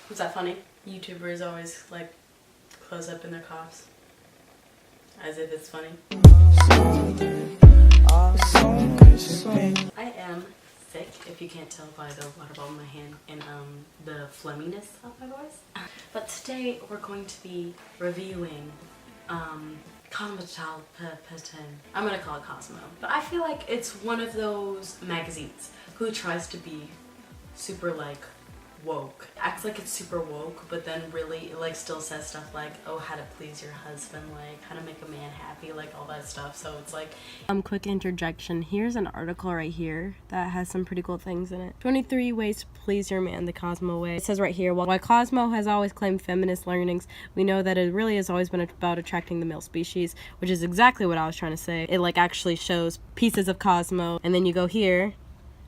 Was that funny? YouTubers always like close up in their coughs as if it's funny. I am sick, if you can't tell by the water bottle in my hand and the phlegminess of my voice. But today we're going to be reviewing Cosmopolitan. I'm gonna call it Cosmo. But I feel like it's one of those magazines who tries to be super like woke. Acts like it's super woke, but then really it like still says stuff like, oh, how to please your husband, like how to make a man happy, like all that stuff. So it's like quick interjection. Here's an article right here that has some pretty cool things in it. 23 ways to please your man the Cosmo way. It says right here, while Cosmo has always claimed feminist learnings, we know that it really has always been about attracting the male species, which is exactly what I was trying to say. It like actually shows pieces of Cosmo, and then you go here,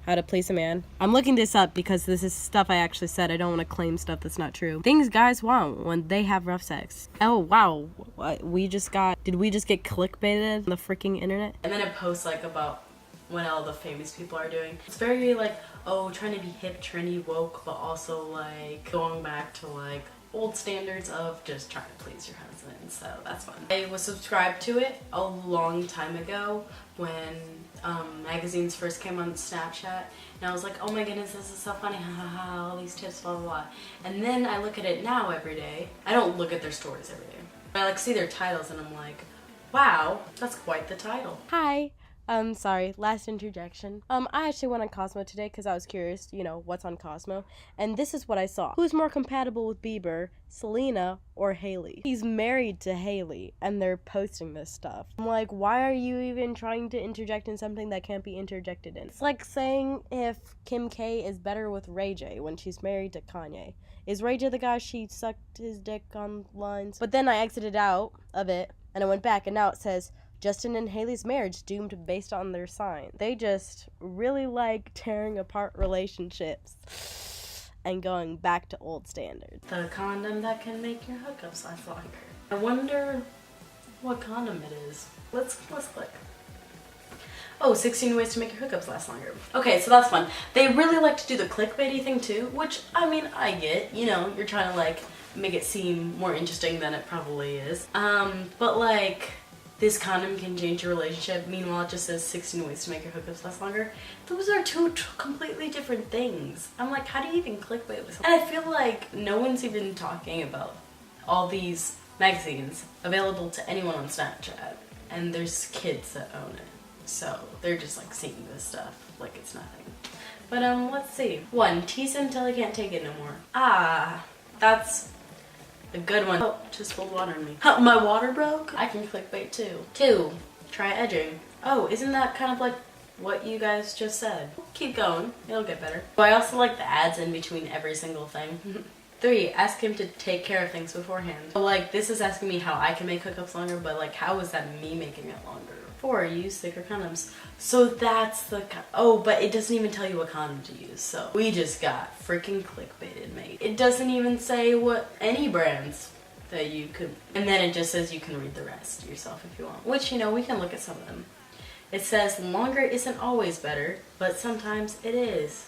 how to please a man. I'm looking this up because this is stuff I actually said. I don't want to claim stuff that's not true. Things guys want when they have rough sex. Oh wow, did we just get clickbaited on the freaking internet? And then it posts like about what all the famous people are doing. It's very like, oh, trying to be hip, trendy, woke, but also like going back to like old standards of just trying to please your husband. So that's fun. I was subscribed to it a long time ago when magazines first came on Snapchat, and I was like, oh my goodness, this is so funny, ha ha ha, all these tips, blah blah blah. And then I look at it now every day. I don't look at their stories every day, but I like see their titles and I'm like, wow, that's quite the title. Hi. Sorry, last interjection. I actually went on Cosmo today because I was curious, you know, what's on Cosmo. And this is what I saw. Who's more compatible with Bieber, Selena or Haley? He's married to Haley and they're posting this stuff. I'm like, why are you even trying to interject in something that can't be interjected in? It's like saying if Kim K is better with Ray J when she's married to Kanye. Is Ray J the guy she sucked his dick on lines? But then I exited out of it and I went back and now it says, Justin and Haley's marriage doomed based on their sign. They just really like tearing apart relationships and going back to old standards. The condom that can make your hookups last longer. I wonder what condom it is. Let's click. Oh, 16 ways to make your hookups last longer. Okay, so that's fun. They really like to do the clickbaity thing too, which I mean, I get, you know, you're trying to like make it seem more interesting than it probably is. But like, this condom can change your relationship. Meanwhile, it just says 16 ways to make your hookups last longer. Those are two completely different things. I'm like, how do you even clickbait with something? And I feel like no one's even talking about all these magazines available to anyone on Snapchat. And there's kids that own it. So they're just like seeing this stuff like it's nothing. But let's see. 1, tease him till he can't take it no more. Ah, that's a good one. Oh, just spilled water on me. Huh, my water broke? I can clickbait too. 2, try edging. Oh, isn't that kind of like what you guys just said? Keep going, it'll get better. I also like the ads in between every single thing. 3, ask him to take care of things beforehand. So, like, this is asking me how I can make hookups longer, but like, how is that me making it longer? 4, use thicker condoms. So that's the oh, but it doesn't even tell you what condom to use. So we just got freaking clickbaited, mate. It doesn't even say what any brands that you could, and then it just says you can read the rest yourself if you want. Which, you know, we can look at some of them. It says longer isn't always better, but sometimes it is.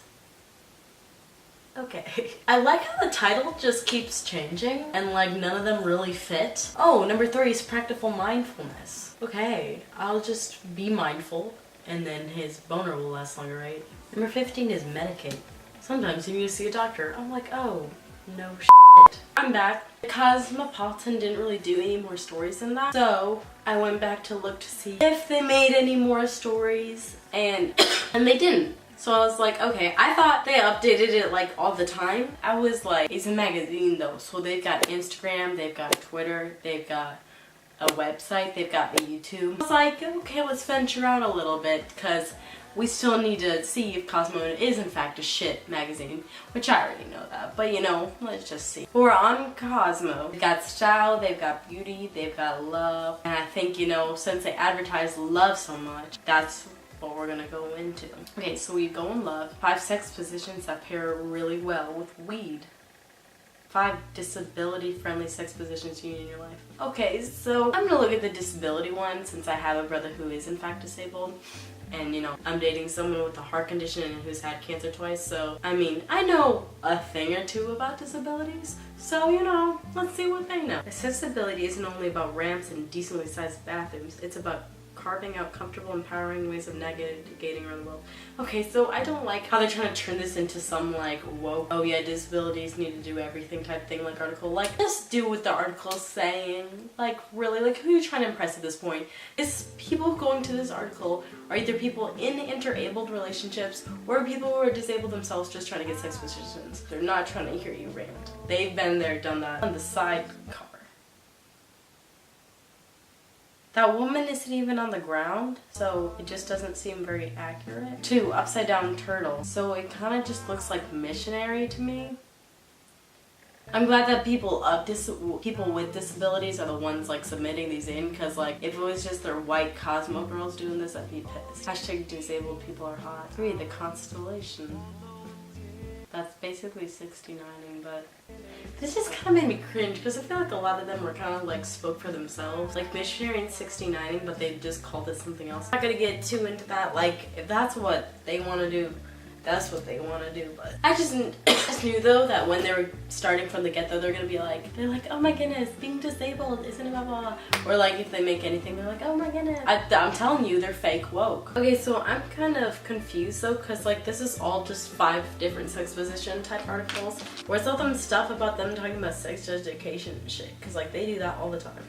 Okay. I like how the title just keeps changing and like none of them really fit. Oh, number 3 is practical mindfulness. Okay, I'll just be mindful and then his boner will last longer, right? Number 15 is medicate. Sometimes you need to see a doctor. I'm like, oh, no shit. I'm back. Cosmopolitan didn't really do any more stories than that. So I went back to look to see if they made any more stories and they didn't. So I was like, okay, I thought they updated it like all the time. I was like, it's a magazine though. So they've got Instagram, they've got Twitter, they've got a website, they've got a YouTube. I was like, okay, let's venture out a little bit because we still need to see if Cosmo is in fact a shit magazine, which I already know that, but you know, let's just see. We're on Cosmo. They've got style, they've got beauty, they've got love, and I think, you know, since they advertise love so much, that's what we're gonna go into. Okay, so we go in love. 5 sex positions that pair really well with weed. 5 disability-friendly sex positions you need in your life. Okay, so I'm gonna look at the disability one since I have a brother who is in fact disabled. And you know, I'm dating someone with a heart condition and who's had cancer twice, so I mean, I know a thing or two about disabilities, so you know, let's see what they know. Accessibility isn't only about ramps and decently sized bathrooms, it's about carving out comfortable, empowering ways of navigating around the world. Okay, so I don't like how they're trying to turn this into some like, whoa, oh yeah, disabilities need to do everything type thing like article. Like, just do what the article's saying. Like, really, like who are you trying to impress at this point? Is people going to this article are either people in interabled relationships or people who are disabled themselves just trying to get sex positions. They're not trying to hear you rant. They've been there, done that. On the side cover. That woman isn't even on the ground, so it just doesn't seem very accurate. 2, upside down turtle. So it kind of just looks like missionary to me. I'm glad that people with disabilities are the ones like submitting these in, because like if it was just their white Cosmo girls doing this, I'd be pissed. Hashtag disabled people are hot. 3, the constellation. That's basically 69ing, but this just kind of made me cringe because I feel like a lot of them were kind of like spoke for themselves. Like missionary and 69ing, but they just called it something else. I'm not gonna get too into that. Like if that's what they want to do, that's what they want to do. But I just knew though that when they were starting from the get-go, they're gonna be like, oh my goodness, being disabled isn't a blah blah blah. Or like if they make anything, they're like, oh my goodness. I'm telling you, they're fake woke. Okay, so I'm kind of confused though, because like this is all just 5 different sex position type articles. Where's all them stuff about them talking about sex education and shit? Because like they do that all the time.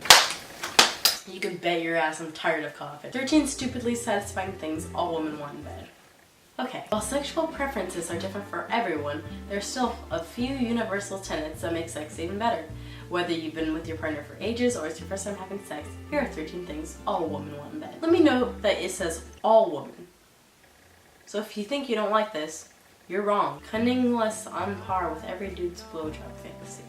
You can bet your ass I'm tired of coughing. 13 stupidly satisfying things all women want in bed. Okay, while sexual preferences are different for everyone, there's still a few universal tenets that make sex even better. Whether you've been with your partner for ages or it's your first time having sex, here are 13 things all women want in bed. Let me note that it says all women. So if you think you don't like this, you're wrong. Cunningless on par with every dude's blowjob fantasy.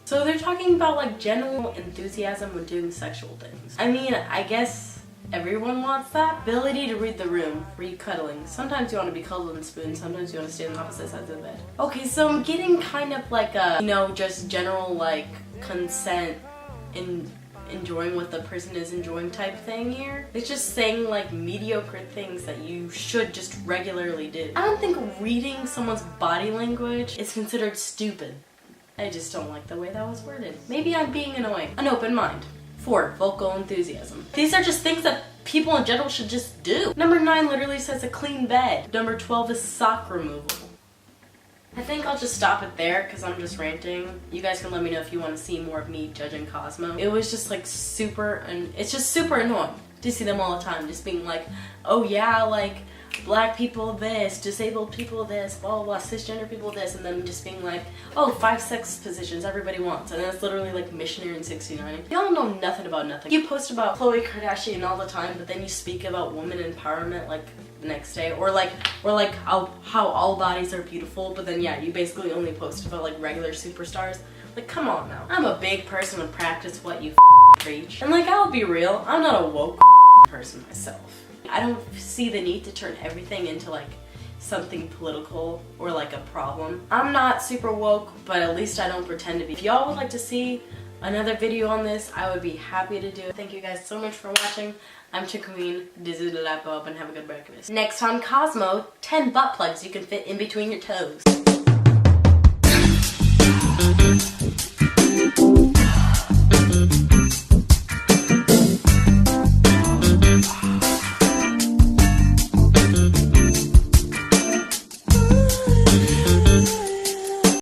So they're talking about like general enthusiasm when doing sexual things. I mean, I guess everyone wants that. Ability to read the room, free cuddling. Sometimes you want to be cuddled and spooned, sometimes you want to stay on opposite sides of the bed. Okay, so I'm getting kind of like a, you know, just general like consent in enjoying what the person is enjoying type thing here. It's just saying like mediocre things that you should just regularly do. I don't think reading someone's body language is considered stupid. I just don't like the way that was worded. Maybe I'm being annoying. An open mind. 4, vocal enthusiasm. These are just things that people in general should just do. Number 9 literally says a clean bed. Number 12 is sock removal. I think I'll just stop it there because I'm just ranting. You guys can let me know if you want to see more of me judging Cosmo. It was just like super, and it's just super annoying to see them all the time just being like, oh yeah, like black people this, disabled people this, blah blah blah, cisgender people this, and then just being like, oh, 5 sex positions everybody wants, and then it's literally like missionary and 69. Y'all know nothing about nothing. You post about Khloe Kardashian all the time, but then you speak about woman empowerment like the next day, or like how all bodies are beautiful, but then yeah, you basically only post about like regular superstars. Like, come on now. I'm a big person and practice what you preach, and like, I'll be real, I'm not a woke person myself. I don't see the need to turn everything into like something political or like a problem. I'm not super woke, but at least I don't pretend to be. If y'all would like to see another video on this, I would be happy to do it. Thank you guys so much for watching. I'm Queen. Dizzy the lap up and have a good breakfast. Next on Cosmo, 10 butt plugs you can fit in between your toes.